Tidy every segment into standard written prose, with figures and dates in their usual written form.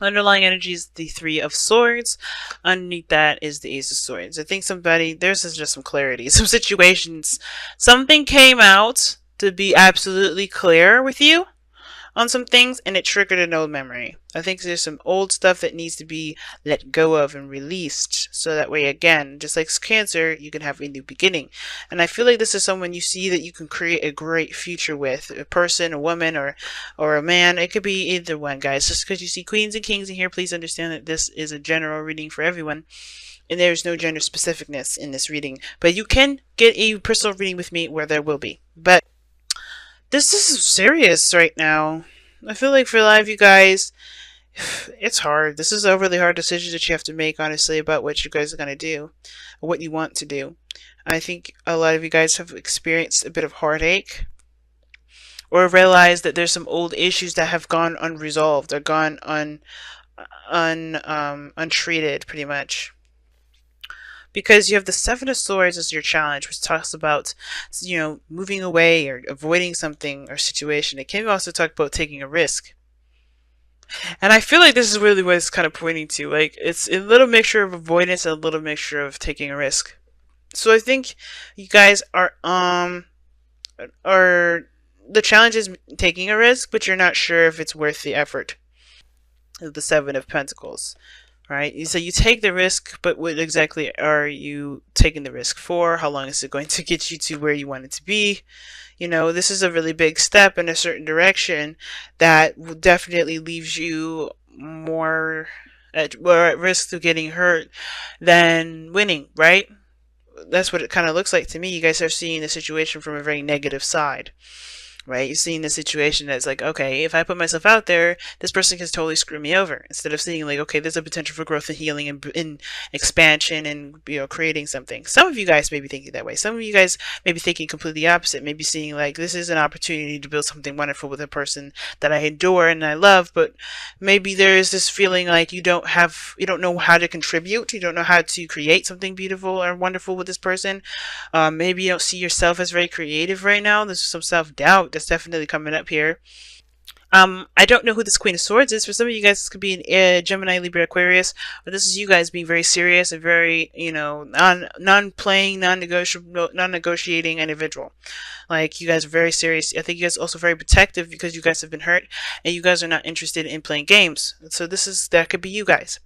Underlying energy is the Three of Swords. Underneath that is the Ace of Swords. I think there's just some clarity. Some situations, something came out to be absolutely clear with you on some things and it triggered an old memory. I think there's some old stuff that needs to be let go of and released so that way, again, just like Cancer, you can have a new beginning. And I feel like this is someone you see that you can create a great future with, a person, a woman, or a man. It could be either one, guys. Just because you see queens and kings in here, please understand that this is a general reading for everyone and there's no gender specificness in this reading. But you can get a personal reading with me where there will be. But this is serious right now. I feel like for a lot of you guys, it's hard. This is a really hard decision that you have to make, honestly, about what you guys are going to do, or what you want to do. I think a lot of you guys have experienced a bit of heartache, or realized that there's some old issues that have gone unresolved, or gone untreated, pretty much. Because you have the Seven of Swords as your challenge, which talks about, moving away or avoiding something or situation. It can also talk about taking a risk. And I feel like this is really what it's kind of pointing to. Like, it's a little mixture of avoidance and a little mixture of taking a risk. So I think you guys are the challenge is taking a risk, but you're not sure if it's worth the effort. The Seven of Pentacles. Right? So you take the risk, but what exactly are you taking the risk for? How long is it going to get you to where you want it to be? This is a really big step in a certain direction that definitely leaves you more at risk of getting hurt than winning, right? That's what it kind of looks like to me. You guys are seeing the situation from a very negative side. Right? You're seeing the situation that's like, okay, if I put myself out there, this person can totally screw me over. Instead of seeing like, okay, there's a potential for growth and healing and expansion and, creating something. Some of you guys may be thinking that way. Some of you guys may be thinking completely opposite. Maybe seeing like, this is an opportunity to build something wonderful with a person that I adore and I love, but maybe there is this feeling like you don't know how to contribute. You don't know how to create something beautiful or wonderful with this person. Maybe you don't see yourself as very creative right now. There's some self-doubt that's definitely coming up here. I don't know who this Queen of Swords is. For some of you guys, this could be an Gemini, Libra, Aquarius, but this is you guys being very serious and very, non-playing, non-negotiating individual. Like, you guys are very serious. I think you guys are also very protective because you guys have been hurt and you guys are not interested in playing games. So that could be you guys.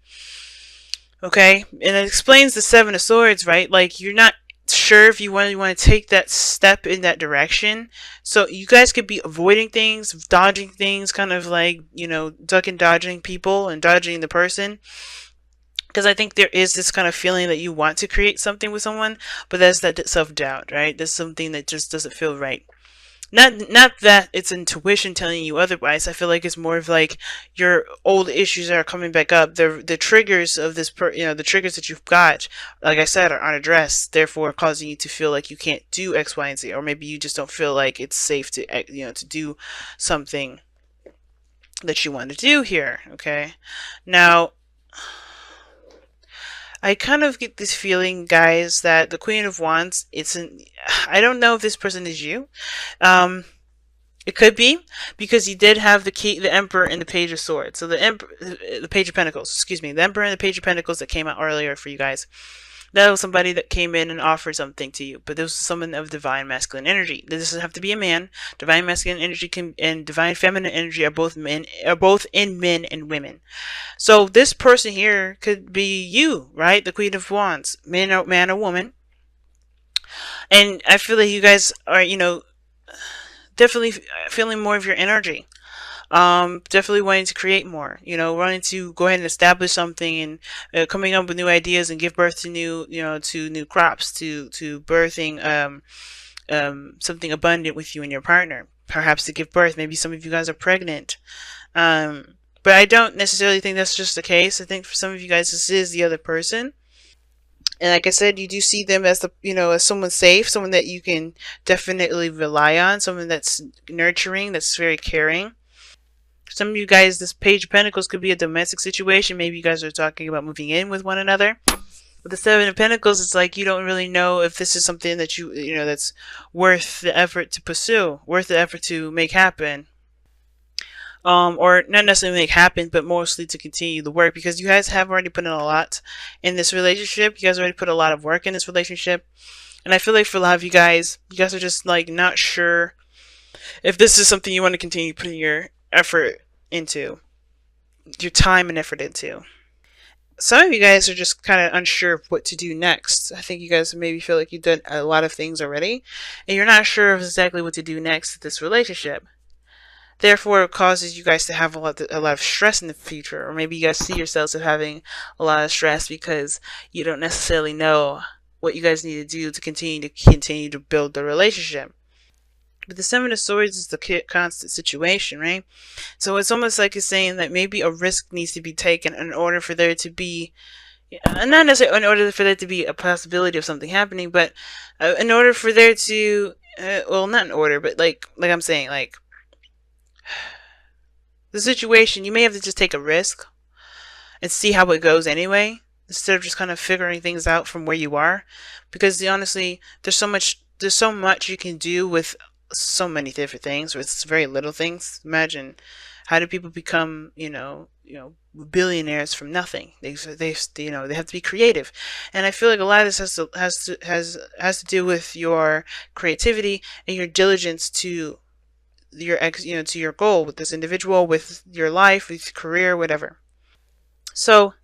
Okay? And it explains the Seven of Swords, right? Like, you're not sure if you want to take that step in that direction. So you guys could be avoiding things, dodging things, kind of like, ducking, dodging people and dodging the person. Because I think there is this kind of feeling that you want to create something with someone, but there's that self-doubt, right? There's something that just doesn't feel right. Not that it's intuition telling you otherwise. I feel like it's more of like your old issues are coming back up. The triggers of this, the triggers that you've got, like I said, are unaddressed. Therefore, causing you to feel like you can't do X, Y, and Z, or maybe you just don't feel like it's safe to, to do something that you want to do here. Okay, now. I kind of get this feeling, guys, that the Queen of Wands, I don't know if this person is you. It could be, because you did have the Emperor and the Page of Swords. So the Page of Pentacles, excuse me, the Emperor and the Page of Pentacles that came out earlier for you guys. That was somebody that came in and offered something to you, but this was someone of divine masculine energy. This doesn't have to be a man. Divine masculine energy and divine feminine energy are both in men and women. So this person here could be you, right? The Queen of Wands, man or woman. And I feel like you guys are, definitely feeling more of your energy. Definitely wanting to create more, wanting to go ahead and establish something and coming up with new ideas and give birth to new crops, to birthing something abundant with you and your partner, perhaps to give birth. Maybe some of you guys are pregnant, but I don't necessarily think that's just the case. I think for some of you guys this is the other person. And like I said, you do see them as as someone safe, someone that you can definitely rely on, someone that's nurturing, that's very caring. Some of you guys, this Page of Pentacles could be a domestic situation. Maybe you guys are talking about moving in with one another. With the Seven of Pentacles, it's like you don't really know if this is something that that's worth the effort to pursue, worth the effort to make happen. or not necessarily make happen, but mostly to continue the work, because you guys have already put in a lot in this relationship. You guys already put a lot of work in this relationship, and I feel like for a lot of you guys are just like not sure if this is something you want to continue putting your effort into, your time and effort into. Some of you guys are just kind of unsure of what to do next. I think you guys maybe feel like you've done a lot of things already, and you're not sure of exactly what to do next with this relationship. Therefore, it causes you guys to have a lot of stress in the future, or maybe you guys see yourselves as having a lot of stress because you don't necessarily know what you guys need to do to continue to build the relationship. But the Seven of Swords is the constant situation, right? So it's almost like it's saying that maybe a risk needs to be taken in order for there to be, not necessarily in order for there to be a possibility of something happening, but in order for there to, well, not in order, but like I'm saying, like, the situation, you may have to just take a risk and see how it goes anyway, instead of just kind of figuring things out from where you are, because honestly, there's so much you can do with so many different things with very little things. Imagine, how do people become, billionaires from nothing? They have to be creative, and I feel like a lot of this has to do with your creativity and your diligence to to your goal with this individual, with your life, with your career, whatever. So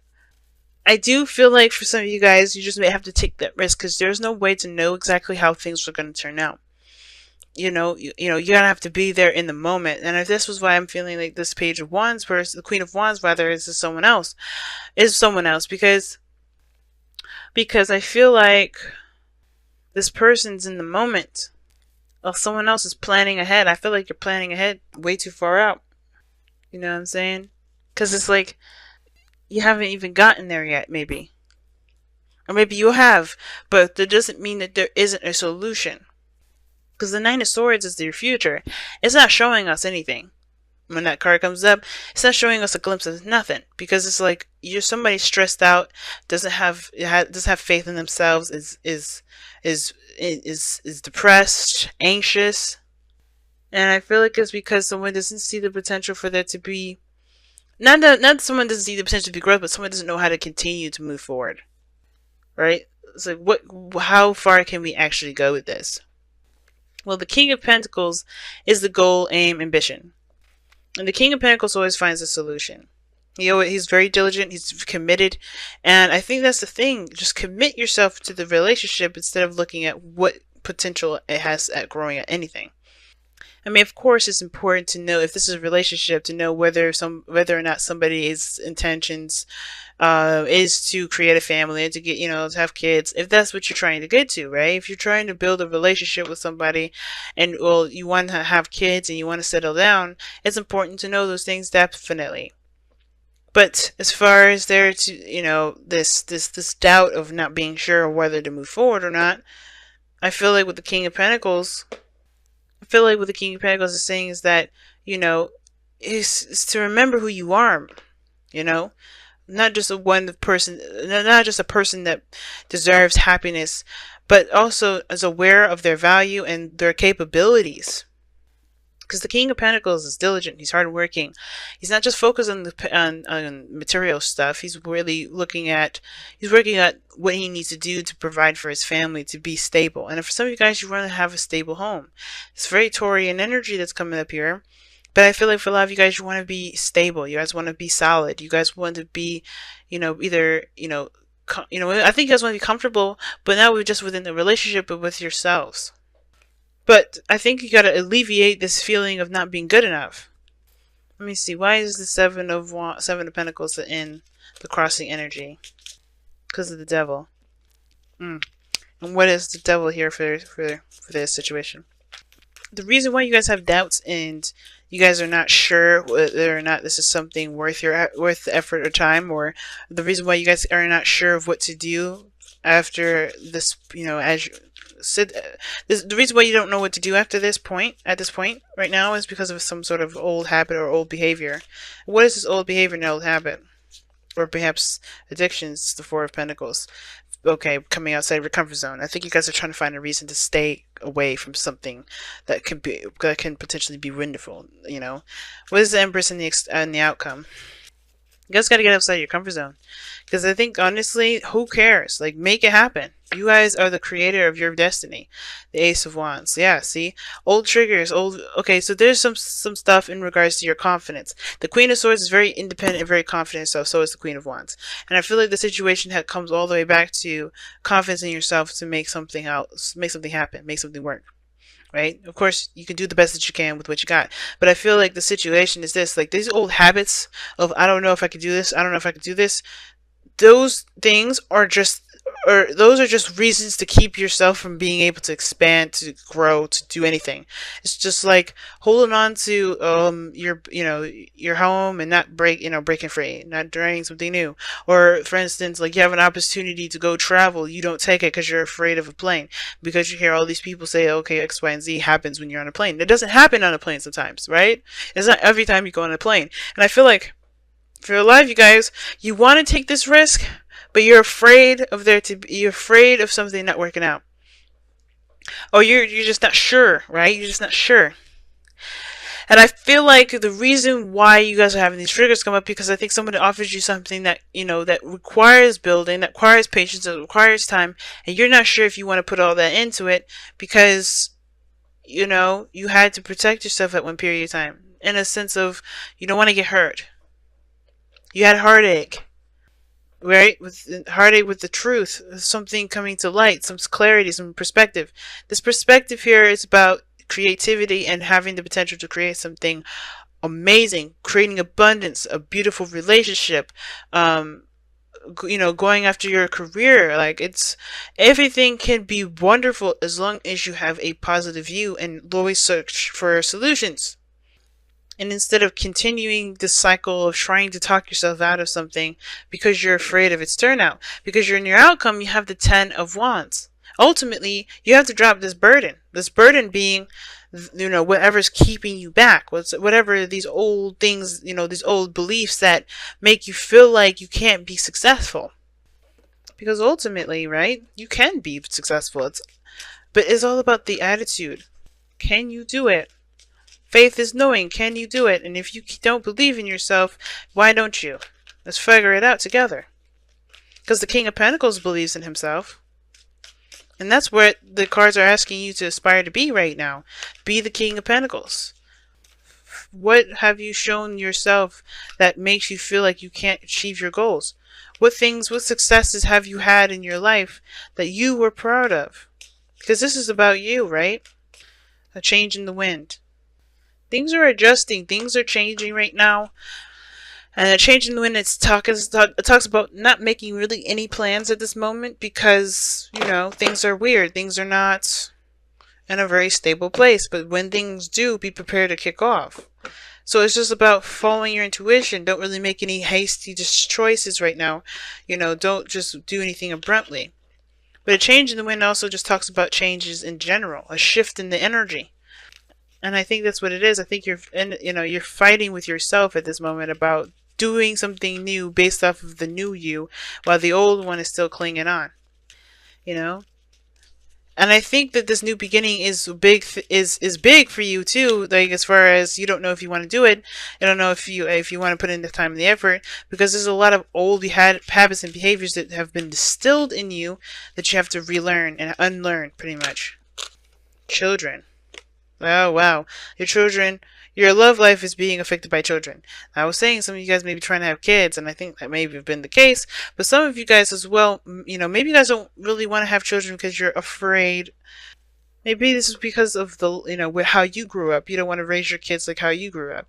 I do feel like for some of you guys, you just may have to take that risk, because there's no way to know exactly how things are going to turn out. You're gonna have to be there in the moment. And if this was why I'm feeling like this Page of Wands versus the Queen of Wands, whether it's someone else, because I feel like this person's in the moment. Well, someone else is planning ahead. I feel like you're planning ahead way too far out. You know what I'm saying? Because it's like you haven't even gotten there yet, maybe. Or maybe you have, but that doesn't mean that there isn't a solution. Because the Nine of Swords is your future. It's not showing us anything. When that card comes up, it's not showing us a glimpse of nothing. Because it's like you're somebody stressed out, doesn't have faith in themselves, is depressed, anxious, and I feel like it's because someone doesn't see the potential for there to be, not someone doesn't see the potential to be growth, but someone doesn't know how to continue to move forward, right? It's like, how far can we actually go with this? Well, the King of Pentacles is the goal, aim, ambition, and the King of Pentacles always finds a solution. He's very diligent, he's committed, and I think that's the thing. Just commit yourself to the relationship instead of looking at what potential it has at growing at anything. I mean, of course, it's important to know if this is a relationship, to know whether or not somebody's intentions is to create a family and to get, to have kids, if that's what you're trying to get to, right? If you're trying to build a relationship with somebody and, well, you want to have kids and you want to settle down, it's important to know those things, definitely. But as far as there to, this doubt of not being sure whether to move forward or not, I feel like with the King of Pentacles, is saying is that, is to remember who you are, not just a person that deserves happiness, but also is aware of their value and their capabilities. Because the King of Pentacles is diligent, he's hardworking. He's not just focused on material stuff. He's really working at what he needs to do to provide for his family, to be stable. And for some of you guys, you want to have a stable home. It's very Taurian energy that's coming up here. But I feel like for a lot of you guys, you want to be stable. You guys want to be solid. You guys want to be, I think you guys want to be comfortable, but not just within the relationship, but with yourselves. But I think you gotta alleviate this feeling of not being good enough. Let me see. Why is the Seven of Pentacles in the crossing energy? Because of the Devil. And what is the Devil here for this situation? The reason why you guys have doubts and you guys are not sure whether or not this is something worth the effort or time, or the reason why you guys are not sure of what to do after this, the reason why you don't know what to do at this point right now is because of some sort of old habit or old behavior. What is this old behavior and old habit? Or perhaps addictions, the Four of Pentacles. okay, coming outside of your comfort zone. I think you guys are trying to find a reason to stay away from something that can potentially be wonderful. You know, what is the Empress and the outcome? You guys got to get outside your comfort zone. Because I think, honestly, who cares? Like, make it happen. You guys are the creator of your destiny. The Ace of Wands. Yeah, see? Old triggers, old... Okay, so there's some stuff in regards to your confidence. The Queen of Swords is very independent and very confident, so is the Queen of Wands. And I feel like the situation comes all the way back to confidence in yourself to make something else, make something happen, make something work. Right? Of course, you can do the best that you can with what you got. But I feel like the situation is this, like these old habits of, I don't know if I could do this, I don't know if I could do this. Those things are just, or those are just reasons to keep yourself from being able to expand, to grow, to do anything. It's just like holding on to your home and not breaking free, not trying something new. Or for instance, like you have an opportunity to go travel, you don't take it because you're afraid of a plane, because you hear all these people say, okay, X, Y, and Z happens when you're on a plane. It doesn't happen on a plane sometimes, right? It's not every time you go on a plane. And I feel like for your life, you guys, you want to take this risk, but you're afraid of you're afraid of something not working out. Or you're just not sure, right? You're just not sure. And I feel like the reason why you guys are having these triggers come up, because I think somebody offers you something that, that requires building, that requires patience, that requires time, and you're not sure if you want to put all that into it because, you had to protect yourself at one period of time. In a sense of, you don't want to get hurt. You had heartache, right? With heartache with the truth, something coming to light, some clarity, some perspective. This perspective here is about creativity and having the potential to create something amazing, creating abundance, a beautiful relationship, going after your career. Like, everything can be wonderful as long as you have a positive view and always search for solutions. And instead of continuing the cycle of trying to talk yourself out of something because you're afraid of its turnout, because you're in your outcome, you have the 10 of Wands. Ultimately, you have to drop this burden. This burden being, whatever's keeping you back. Whatever these old things, these old beliefs that make you feel like you can't be successful. Because ultimately, right, you can be successful. But it's all about the attitude. Can you do it? Faith is knowing, can you do it? And if you don't believe in yourself, why don't you? Let's figure it out together. Because the King of Pentacles believes in himself. And that's what the cards are asking you to aspire to be right now. Be the King of Pentacles. What have you shown yourself that makes you feel like you can't achieve your goals? What successes have you had in your life that you were proud of? Because this is about you, right? A change in the wind. Things are adjusting. Things are changing right now. And a change in the wind, it talks about not making really any plans at this moment because, things are weird. Things are not in a very stable place. But when things do, be prepared to kick off. So it's just about following your intuition. Don't really make any hasty choices right now. Don't just do anything abruptly. But a change in the wind also just talks about changes in general. A shift in the energy. And I think that's what it is. I think you're fighting with yourself at this moment about doing something new based off of the new you, while the old one is still clinging on. And I think that this new beginning is big. Is big for you too. Like, as far as you don't know if you want to do it, I don't know if you want to put in the time and the effort, because there's a lot of old habits and behaviors that have been distilled in you that you have to relearn and unlearn, pretty much. Children. Oh, wow. Your love life is being affected by children. I was saying some of you guys may be trying to have kids, and I think that may have been the case, but some of you guys as well, maybe you guys don't really want to have children because you're afraid. Maybe this is because of how you grew up. You don't want to raise your kids like how you grew up.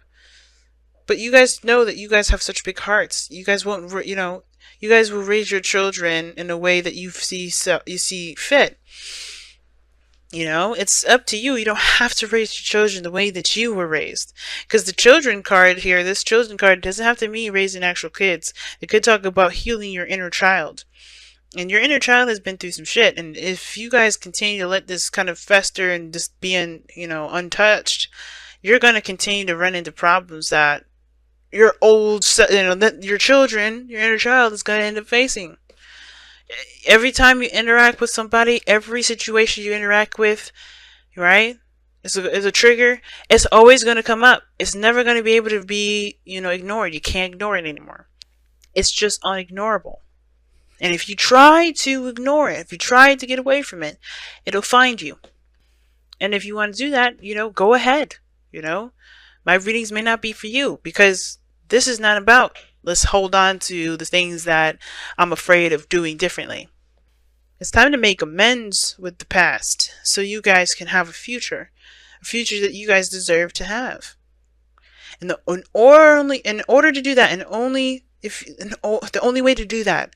But you guys know that you guys have such big hearts. You guys won't, you guys will raise your children in a way that you see fit. It's up to you. You don't have to raise your children the way that you were raised. Because the children card here, this children card doesn't have to mean raising actual kids. It could talk about healing your inner child. And your inner child has been through some shit. And if you guys continue to let this kind of fester and just be untouched, you're going to continue to run into problems that your your children, your inner child is going to end up facing. Every time you interact with somebody, every situation you interact with, right? It's a trigger. It's always going to come up. It's never going to be able to be, ignored. You can't ignore it anymore. It's just unignorable. And if you try to ignore it, if you try to get away from it, it'll find you. And if you want to do that, go ahead. My readings may not be for you, because this is not about let's hold on to the things that I'm afraid of doing differently. It's time to make amends with the past so you guys can have a future that you guys deserve to have. And in order to do that, the only way to do that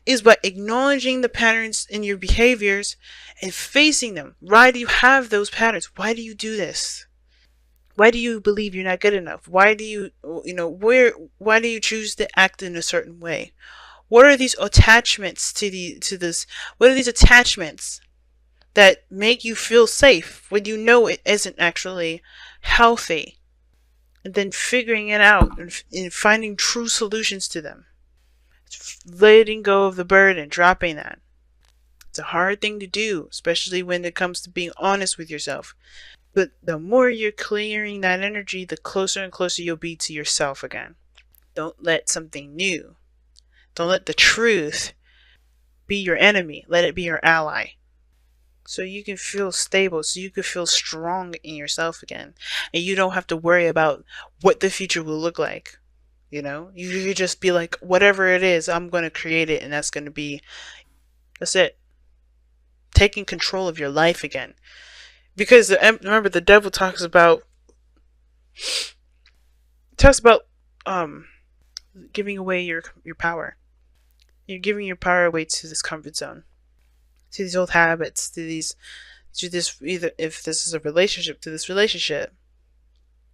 is by acknowledging the patterns in your behaviors and facing them. Why do you have those patterns? Why do you do this? Why do you believe you're not good enough? Why do you, why do you choose to act in a certain way? What are these attachments to this? What are these attachments that make you feel safe when you know it isn't actually healthy? And then figuring it out and finding true solutions to them. Letting go of the burden, dropping that. It's a hard thing to do, especially when it comes to being honest with yourself. But the more you're clearing that energy, the closer and closer you'll be to yourself again. Don't let something new, don't let the truth be your enemy. Let it be your ally. So you can feel stable, so you can feel strong in yourself again. And you don't have to worry about what the future will look like. You just be like, whatever it is, I'm going to create it, and that's it. Taking control of your life again. Because remember, the devil talks about giving away your power. You're giving your power away to this comfort zone, to these old habits, to this, either if this is a relationship, to this relationship.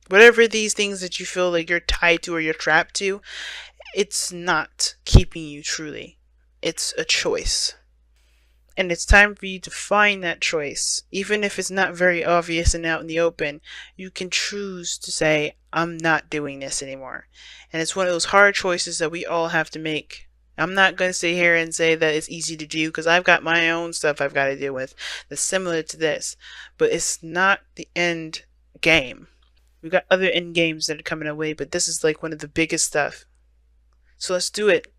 Whatever these things that you feel like you're tied to or you're trapped to, it's not keeping you truly. It's a choice. And it's time for you to find that choice. Even if it's not very obvious and out in the open, you can choose to say, I'm not doing this anymore. And it's one of those hard choices that we all have to make. I'm not going to sit here and say that it's easy to do, because I've got my own stuff I've got to deal with that's similar to this. But it's not the end game. We've got other end games that are coming our way, but this is like one of the biggest stuff. So let's do it.